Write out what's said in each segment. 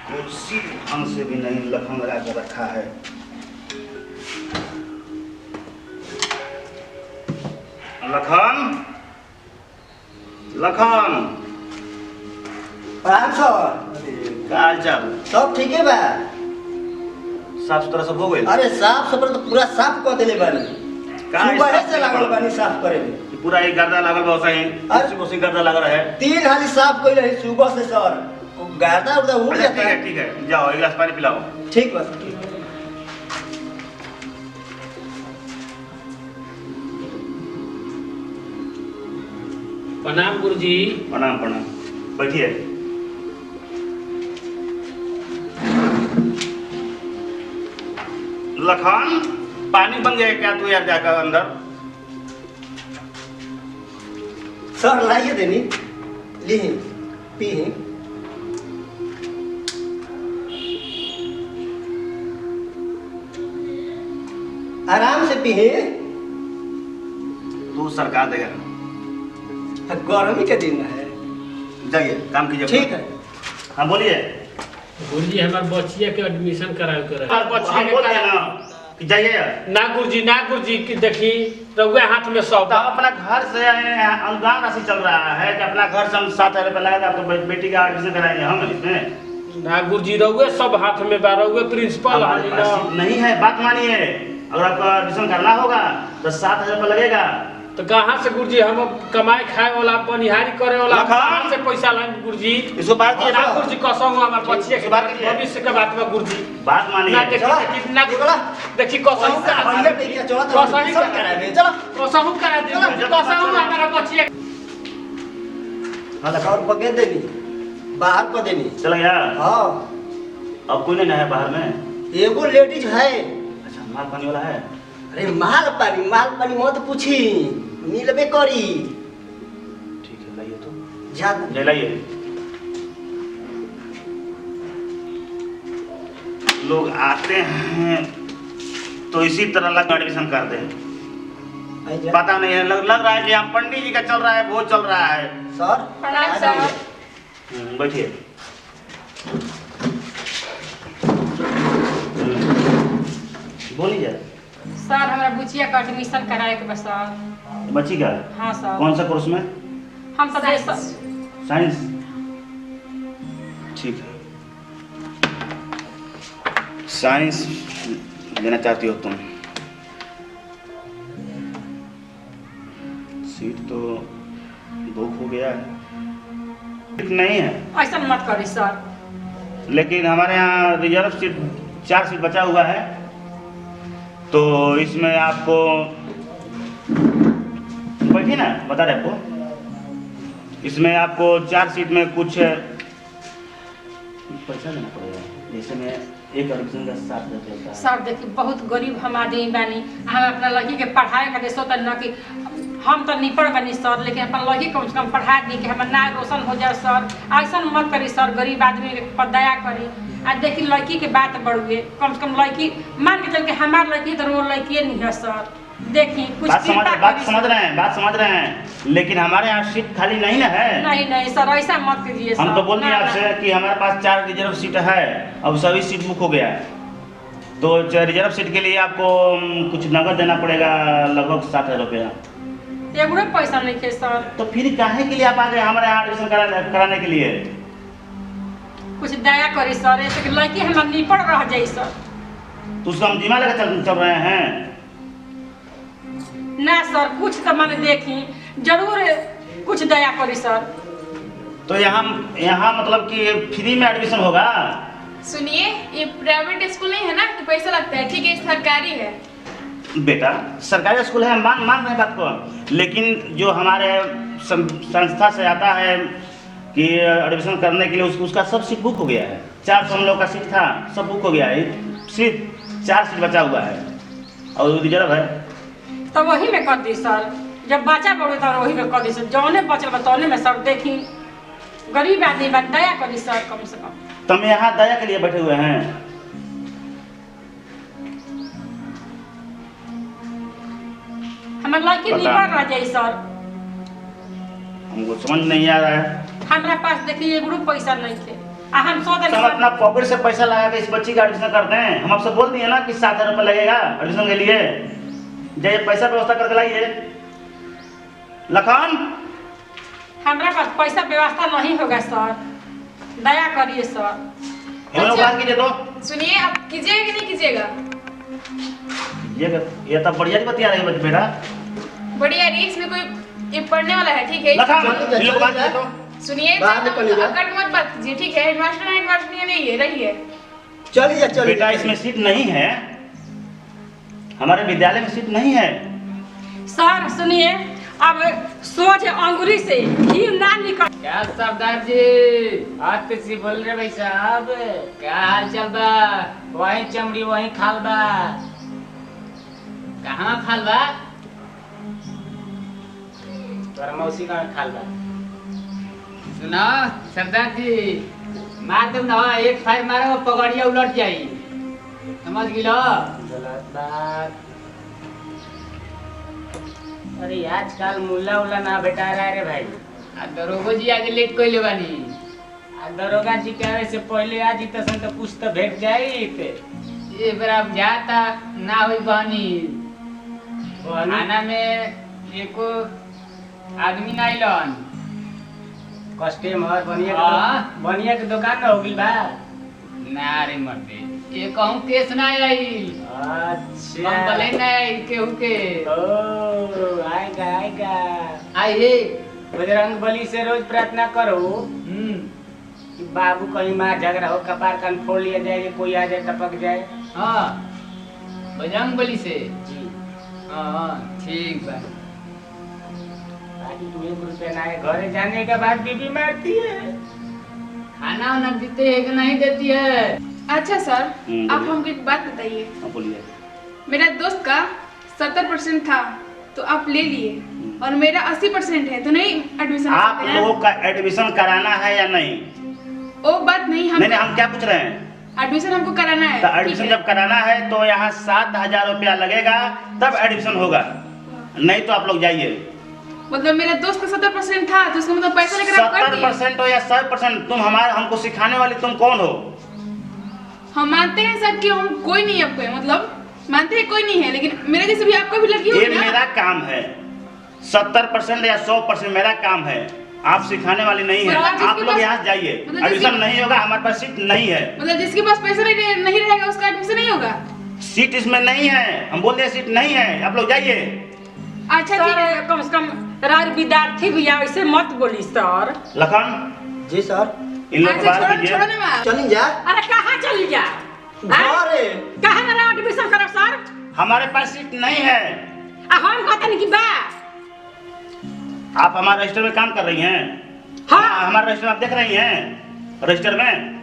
कुर्सी ढंग से भी नहीं लखन लगा कर रखा है। लखन, लखन। प्रणाम सर। का हाल चाल? सब ठीक है बा? साफ सुथरा सब हो गए? अरे साफ सुथरा तो पूरा साफ कर देले बानी। सुबह से लागल बानी साफ करे में। पूरा एक गर्दा लागल बा सही। कुर्सी कुर्सी गर्दा लागल है। 3 हाली साफ कइले है सुबह से सर। गर्दा उर्दा उड़ जाता है। ठीक है, जाओ एक गिलास पानी पिलाओ। ठीक बा सर। प्रणाम गुरुजी। प्रणाम प्रणाम, बैठिए। लखन, पानी बन गया क्या तू यार जाकर अंदर? सर लाइए देनी, लीही, पीही। आराम से पीही। तू सरकार देगा। गर्मी के दिन है। जाइए काम कीजिए। ठीक है। हाँ बोलिए। गुरुजी हमारे बच्चिया के एडमिशन करावे के रहे। हम बोल दिए ना कि जाइए। ना गुरुजी की देखी रउआ हाथ में सौ। तो अपना घर से अनुदान राशि चल रहा है कि अपना घर से हम 7,000 रुपये लगाएगा तो बेटी का एडमिशन कराएंगे हम इसमें। ना गुरुजी रउआ सब हाथ में बा। रउआ प्रिंसिपल नहीं है, बात मानिए। अगर आपको एडमिशन करना होगा तो 7,000 रुपये लगेगा। तो कहाँ से गुरुजी हम कमाए खाए वाला बनिहारी करे वाला कहाँ से पैसा लाएंगे गुरुजी? इसको बात कीजिए ना गुरुजी कसम हमारे बच्चिया के भविष्य के बात में गुरुजी बात मानिए। ना देखी कितना देखी कसम करा दे हमारा बच्चिया। हाँ लखन पके देनी, बाहर को देनी। चल गया? हाँ। अब कोई नहीं है बाहर में? एगो लेडीज है। अच्छा, माल पानी वाला है? अरे माल पानी मत पूछी, मिलबे करी। ठीक है, लाइए तो। ज्यादा लाइए। लोग आते हैं तो इसी तरह लग एडमिशन कर दे। पता नहीं है, लग रहा है कि यहाँ पंडित जी का चल रहा है, वो चल रहा है। सर प्रणाम सर। बैठिए। बोलिए। सर हमारा बुचिया का एडमिशन कराए के बस सर। बच्ची का? हाँ सर। कौन सा कोर्स में? हम सब साइंस। ठीक है, साइंस लेना चाहती हो तुम? सीट तो बुक हो गया है। नहीं है ऐसा मत करी सर। लेकिन हमारे यहाँ रिजर्व सीट 4 सीट बचा हुआ है, तो इसमें आपको बैठिए ना, बता रहे आपको। इसमें आपको 4 सीट में कुछ पैसा देना पड़ेगा। जैसे में एक एडमिशन का 7,000 होता है। सर देखिए बहुत गरीब हम आदमी बानी, हम अपना लड़की के पढ़ाए के देसो तो न कि हम तो निपड़ बनी सर, लेकिन अपन लड़की कम से कम पढ़ा दी कि हमारा नाम रोशन हो जाए सर। ऐसा मत करी सर, गरीब आदमी पर दया करी। आज देखिए लड़की के बात बढ़ुए, कम से कम लड़की मान के चल के हमार लड़की तो वो लड़की नहीं है सर। देखिए कुछ बात समझ रहे हैं, लेकिन हमारे यहाँ सीट खाली नहीं ना है। नहीं सर, ऐसा मत कीजिए सर। हम तो बोल दिए आपसे कि हमारे पास 4 रिजर्व सीट है, अब सभी सीट बुक हो गया है। तो रिजर्व सीट के लिए आपको कुछ नगद देना पड़ेगा, लगभग 7,000 रुपया। एगो पैसा नहीं थे सर। तो फिर काहे के लिए आप आ गए हमारे यहाँ एडमिशन कराने के लिए? कुछ दया करी सर, ऐसे कि लड़की हमारे निपड़ रह जाए सर। तो उसका हम जिम्मा लेकर चल रहे हैं ना सर, कुछ तो मैंने देखी, जरूर कुछ दया करी सर। तो यहाँ मतलब कि फ्री में एडमिशन होगा? सुनिए, ये प्राइवेट स्कूल नहीं है ना कि पैसा लगता है, ठीक है सरकारी है। बेटा सरकारी स्कूल है, मान रहे बात को, लेकिन जो हमारे संस्था से आता है कि एडमिशन करने के लिए उसका सब सीट बुक हो गया है। 400 हम लोग का सीट था, सब बुक हो गया है। सिर्फ 4 सीट बचा हुआ है और रिजर्व है। तो वही में कर दी सर, जब बचा पड़े तो वही में कर दी सर। जौने बचल बतौने में सर देखी, गरीब आदमी बन दया करी सर कम से कम। तो हम यहाँ दया के लिए बैठे हुए हैं। हमारे लड़की निपट रह जाए सर। हमको समझ नहीं आ रहा है। हमरा पास देखिए एक रुपया पैसा नहीं थे आ हम सो हम अपना पॉकेट से पैसा लगा के इस बच्ची का एडमिशन करते हैं। हम आपसे बोल दिए ना कि 7,000 रुपये लगेगा एडमिशन के लिए। जाइए पैसा व्यवस्था करके लाइए। लखन हमरा पास पैसा व्यवस्था नहीं होगा सर, दया करिए सर। बात कीजिए तो सुनिए, आप कीजिएगा कि नहीं कीजिएगा? ये तो बढ़िया बतिया रही है बेटा। बढ़िया नहीं, इसमें कोई ये पढ़ने वाला है, ठीक है? लखन ये लोग बात कीजिए तो सुनिए, बाहर निकलिए। अकड़ मत बात कीजिए, ठीक है? हेडमास्टर नहीं है, रही है। चलिए चलिए बेटा इसमें सीट नहीं है, हमारे विद्यालय में सीट नहीं है। सर सुनिए, अब सोच अंगुरी से घी ना निकल। क्या सरदार जी आज से बोल रहे भाई साहब, क्या हाल चल बा? वही चमड़ी वही खाल बा, कहाँ खाल बा? तोरा मौसी का खाल बा। सुना सरदार जी, मार दो ना, एक फायर मारो पगड़िया उलट जाई, समझ गिलो? गलत बात। अरे आजकल मुल्ला उल्ला ना बेटा रहा रे भाई। आ दरोगा जी आज लेट कइले बानी। आ दरोगा जी के आवे से पहले आज ही तसन तो कुछ तो भेट जाई ते। ये बेरा जाता ना होई बानी। खाना में एको आदमी ना आइलन। कस्टमर बनिया के दुकान ना हो गइल बा। ना रे मर्दे, ये कहूं केस ना आई। अच्छा हम भले ना आई केहू के। ओ आएगा आइए, बजरंग बली से रोज प्रार्थना करो कि बाबू कहीं मार झगड़ा हो, कपार कान फोड़ लिया जाए, कोई आ जाए टपक जाए। हाँ बजरंग बली से जी। हाँ ठीक बा। बाकी 1 रुपया ना है, घरे जाने के बाद बीबी मारती है। खाना वाना देते है कि नहीं देती है? अच्छा सर, आप हमको एक बात बताइए। बोलिए। मेरा दोस्त का 70% था तो आप ले लिए, और मेरा 80% है तो नहीं एडमिशन। आप लोगों का एडमिशन कराना है या नहीं? वो बात नहीं, हम नहीं हम क्या पूछ रहे हैं? एडमिशन हमको कराना है। तो एडमिशन जब कराना है तो यहाँ 7,000 रुपया लगेगा, तब एडमिशन होगा, नहीं तो आप लोग जाइए। मतलब मेरा दोस्त का 70% था तो उसका मतलब पैसा लेकर आप कर दिए। 70% हो या 100%, तुम हमको सिखाने वाले तुम कौन हो? हम मानते हैं सर कि हम कोई नहीं, आपको मतलब मानते हैं कोई नहीं है, लेकिन मेरे जैसे भी आपको भी लड़की ये होगी ना। मेरा काम है, 70% या 100% मेरा काम है, आप सिखाने वाले नहीं है। आप लोग यहाँ जाइए, एडमिशन नहीं होगा, हमारे पास सीट नहीं है। मतलब जिसके पास पैसा नहीं रहेगा उसका एडमिशन नहीं होगा। सीट इसमें नहीं है, हम बोलते हैं सीट नहीं है, आप लोग जाइए। अच्छा ठीक है, कम से कम राज विद्यार्थी भी ऐसे मत बोली सर। लखन जी सर। इन लोग बात कीजिए। छोड़ो ना माँ। चलिए जा। अरे कहाँ चली जा? अरे कहाँ मेरा एडमिशन करो सर? हमारे पास सीट नहीं है। हम कहते नहीं कि बा। आप हमारे रजिस्टर में काम कर रही हैं? हाँ। हमारा रजिस्टर आप देख रही हैं? रजिस्टर में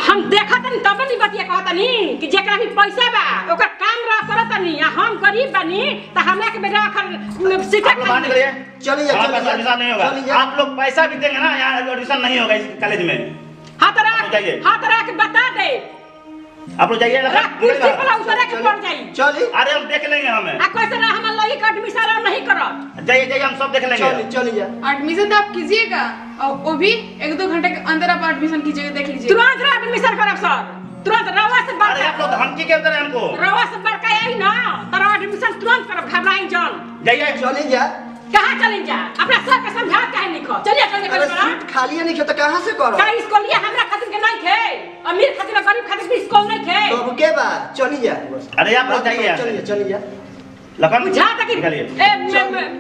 हम देखा तनी तब नहीं बतिया कहता नहीं कि जेकरा भी पैसा बा ओकर काम रह करत नहीं, हम गरीब बनी त हमरा के बेटा अखर सीखा आप लोग बाहर निकलिए। चलिए हमारे पास चलिए एडमिशन नहीं होगा। चलिए। आप लोग पैसा भी देंगे ना, यहाँ एडमिशन नहीं होगा इस कॉलेज में। हाथ जाइए। रख के बता दे। आप लोग जाइए। कुर्सी पर उतरे के पड़ जाई। चलिए अरे हम देख लेंगे हमें। आ कैसे ना हम लगी का एडमिशन नहीं करत। जाइए जाइए, हम सब देख लेंगे। चलिए एडमिशन तो आप कीजिएगा, और वो भी 1-2 घंटे के अंदर आप एडमिशन कीजिएगा, देख लीजिए। तुरंत एडमिशन करब सर, तुरंत रवा से अरे आप लोग बड़का धमकी क्यों दे रहे हैं हमको? रवा से बड़का आई ना तोरा एडमिशन तुरंत करब, घबराई जान। जाइए। चलिए जा। कहाँ चली जा? अपना सर के समझा काहे नहीं खो? चलिए चलिए अरे करो। सीट खाली नहीं तो कहाँ से करो? का स्कूल ये हमरा खातिर के नहीं थे, अमीर खातिर गरीब खातिर भी स्कूल नहीं थे। तो अब के बा? चलिए जा बस। अरे आप लोग जाइए यहाँ से। चलिए चलिए जा। लखन बुझा तक निकलिए।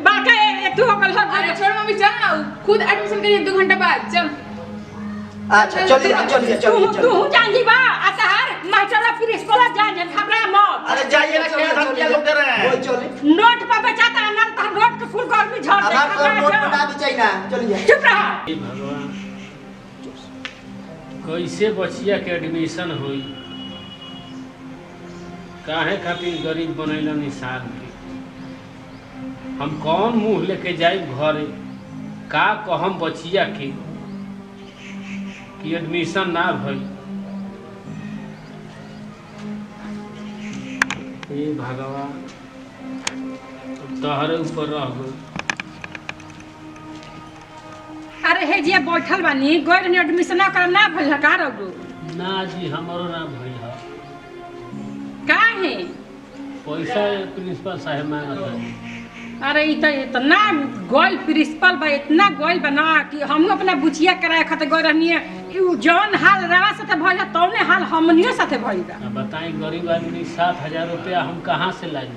बाका तू हो गल अरे छोड़ मम्मी, चल ना, खुद एडमिशन करिए 2 घंटा बाद। चल अच्छा चलिए चलिए चलिए तू जान जी बा आतार मास्टर फिर स्कूल जा जे खबरा मत। अरे जाइए ना, क्या धमकियाँ लोग दे रहे हैं? वही चलिए। नोट पर बेचाता है ना तो नोट के फुल गर्मी झड़ दे। हमारे सर नोट बना दी चाहिए ना। चलिए चुप रह। हे भगवान, कैसे बचिया के एडमिशन होई? काहे खातिर गरीब बनैला निशान के? हम कौन मुंह लेके जाई घरे? का कहम बचिया के कि एडमिशन ना भई? हे भगवान, तोहरे ऊपर रह गई। अरे हे जी बैठल बानी गए एडमिशन कर ना भइल का रहो ना जी हमारो ना भइल है का है पैसा प्रिंसिपल साहब मांगत है। अरे इतना गोल प्रिंसिपल बा इतना गोल बना कि हम अपना बुचिया कराए खातिर गए रहनी जौन हाल रवा साथे भइल तौने हाल हमनियो साथे भइल बा। अब बताई गरीब आदमी 7,000 रुपया हम कहाँ से लाई?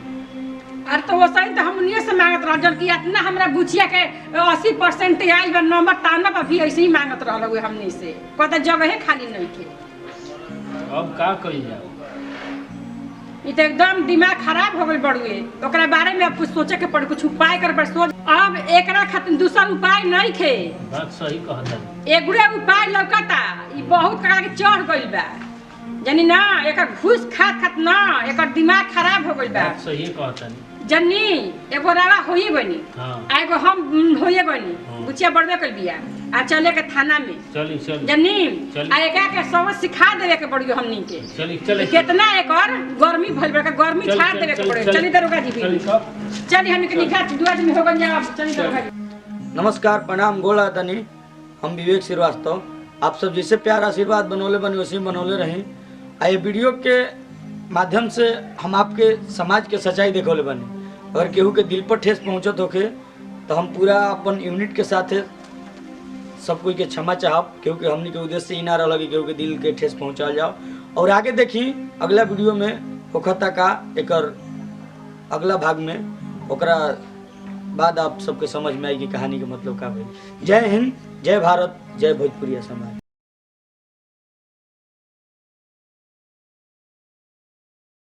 अरे तो वो सही तो हमनियो से मांगत रह जल कि इतना हमरा बुचिया के 80% आइल बा नंबर ताना बा भी ऐसे ही मांगत रहल हुए हमनी से पता जगह खाली नहीं थे। अब का कइल जाओ? ये तो एकदम दिमाग खराब हो गई बड़ुए ओकरा बारे में अब कुछ सोचे के पड़ कुछ उपाय कर पड़ सोच अब एकरा खातिर दूसरा उपाय नहीं थे। बात सही कहता एगुड़े उपाय लौकता ई बहुत करा के चढ़ गइल बा जानी ना एकर घूस खात ना एकर दिमाग खराब हो गइल बा। बात सही कहता जन्नी एगो रवा होई बनी हाँ आ एगो हम होइए बनी हाँ। बुचिया बढ़बे कर बिया आ चले के थाना में चली चली जन्नी चली। आ एका के सब सिखा देवे के पड़ियो हमनी के चली चली कितना एकर गर्मी भइल बा गर्मी चल, छाड़ चल, देवे के चल, पड़े चल, चली दरोगा जी चली भी कब? चली हमनी के निकाह दू आदमी हो गन जा चली दरोगा जी। नमस्कार प्रणाम गोला तनी हम विवेक श्रीवास्तव आप सब जैसे प्यार आशीर्वाद बनौले बने वैसे ही बनौले रहें। आ ये वीडियो के माध्यम से हम आपके समाज के सच्चाई देखौले बने अगर केहू के दिल पर ठेस पहुँचत होके तो हम पूरा अपन यूनिट के साथ सब कोई के क्षमा चाहब केहू के हमनी के उद्देश्य ही ना रहा कि केहू के दिल के ठेस पहुँचा जाओ। और आगे देखी अगला वीडियो में होखता का एकर अगला भाग में ओकरा बाद आप सबके समझ में आएगी कहानी के मतलब का भाई। जय हिंद जय भारत जय भोजपुरिया समाज।